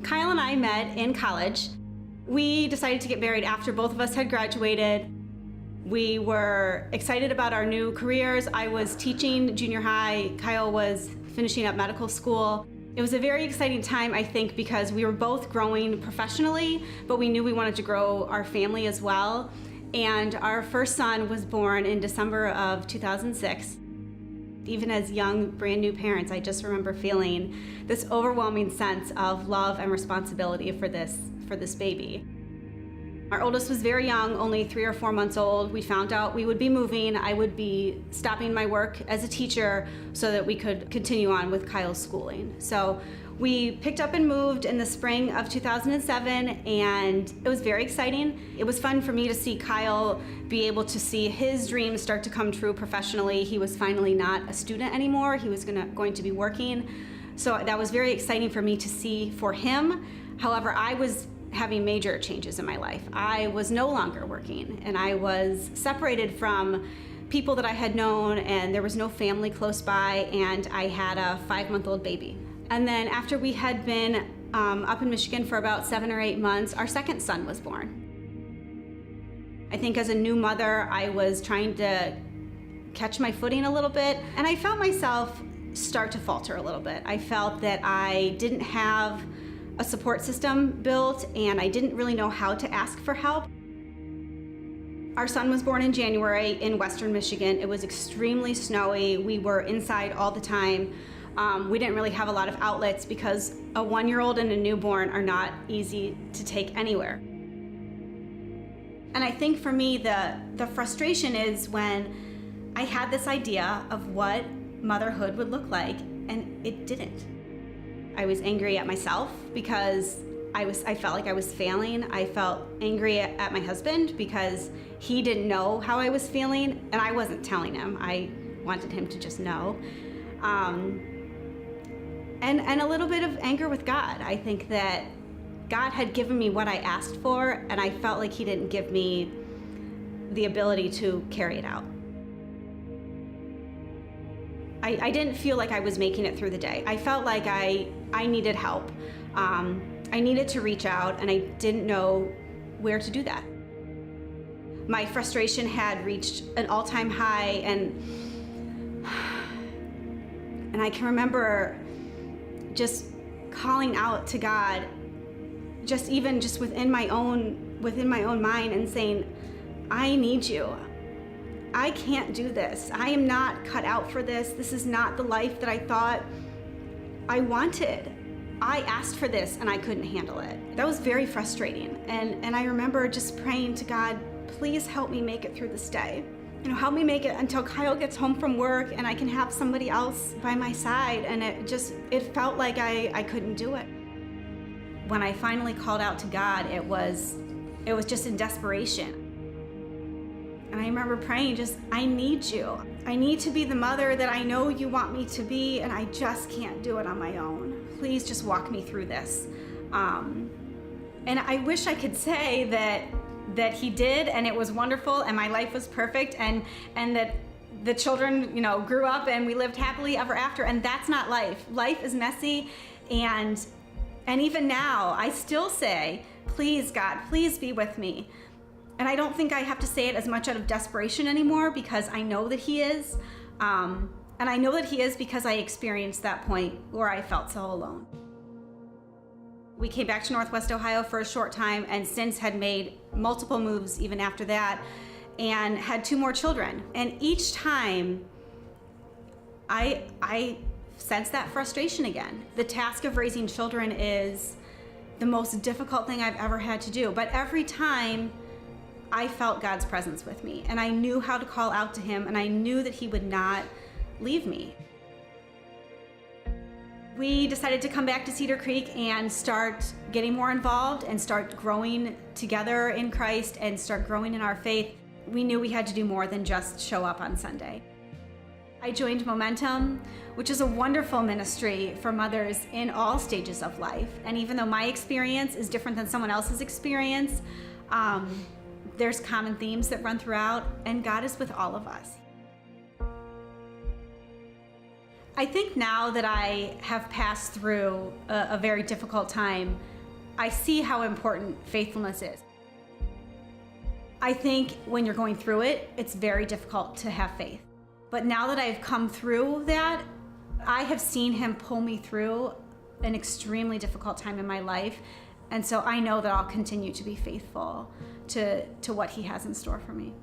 Kyle and I met in college. We decided to get married after both of us had graduated. We were excited about our new careers. I was teaching junior high. Kyle was finishing up medical school. It was a very exciting time, I think, because we were both growing professionally, but we knew we wanted to grow our family as well. And our first son was born in December of 2006. Even as young, brand new parents, I just remember feeling this overwhelming sense of love and responsibility for this baby. Our oldest was very young, only 3 or 4 months old. We found out we would be moving. I would be stopping my work as a teacher so that we could continue on with Kyle's schooling. So we picked up and moved in the spring of 2007, and it was very exciting. It was fun for me to see Kyle be able to see his dreams start to come true professionally. He was finally not a student anymore. He was going to be working. So that was very exciting for me to see for him. However, I was having major changes in my life. I was no longer working, and I was separated from people that I had known, and there was no family close by, and I had a 5-month-old baby. And then after we had been up in Michigan for about 7 or 8 months, our second son was born. I think as a new mother, I was trying to catch my footing a little bit, and I felt myself start to falter a little bit. I felt that I didn't have a support system built, and I didn't really know how to ask for help. Our son was born in January in Western Michigan. It was extremely snowy. We were inside all the time. We didn't really have a lot of outlets because a 1-year-old and a newborn are not easy to take anywhere. And I think for me, the frustration is when I had this idea of what motherhood would look like, and it didn't. I was angry at myself because I felt like I was failing. I felt angry at my husband because he didn't know how I was feeling, and I wasn't telling him. I wanted him to just know. And a little bit of anger with God. I think that God had given me what I asked for, and I felt like he didn't give me the ability to carry it out. I didn't feel like I was making it through the day. I felt like I needed help. I needed to reach out, and I didn't know where to do that. My frustration had reached an all-time high, and I can remember just calling out to God, just within my own mind, and saying, I need you. I can't do this. I am not cut out for this. This is not the life that I thought I wanted. I asked for this and I couldn't handle it. That was very frustrating. And I remember just praying to God, please help me make it through this day. Help me make it until Kyle gets home from work and I can have somebody else by my side. And it felt like I couldn't do it. When I finally called out to God, it was just in desperation. And I remember praying, I need you. I need to be the mother that I know you want me to be, and I just can't do it on my own. Please just walk me through this. And I wish I could say that he did, and it was wonderful, and my life was perfect, and that the children, grew up and we lived happily ever after, and that's not life. Life is messy, and even now, I still say, please, God, please be with me. And I don't think I have to say it as much out of desperation anymore, because I know that he is. And I know that he is because I experienced that point where I felt so alone. We came back to Northwest Ohio for a short time, and since had made multiple moves even after that, and had 2 more children. And each time I sense that frustration again. The task of raising children is the most difficult thing I've ever had to do. But every time I felt God's presence with me, and I knew how to call out to him, and I knew that he would not leave me. We decided to come back to Cedar Creek and start getting more involved and start growing together in Christ and start growing in our faith. We knew we had to do more than just show up on Sunday. I joined Momentum, which is a wonderful ministry for mothers in all stages of life. And even though my experience is different than someone else's experience, there's common themes that run throughout, and God is with all of us. I think now that I have passed through a very difficult time, I see how important faithfulness is. I think when you're going through it, it's very difficult to have faith. But now that I've come through that, I have seen him pull me through an extremely difficult time in my life. And so I know that I'll continue to be faithful to what he has in store for me.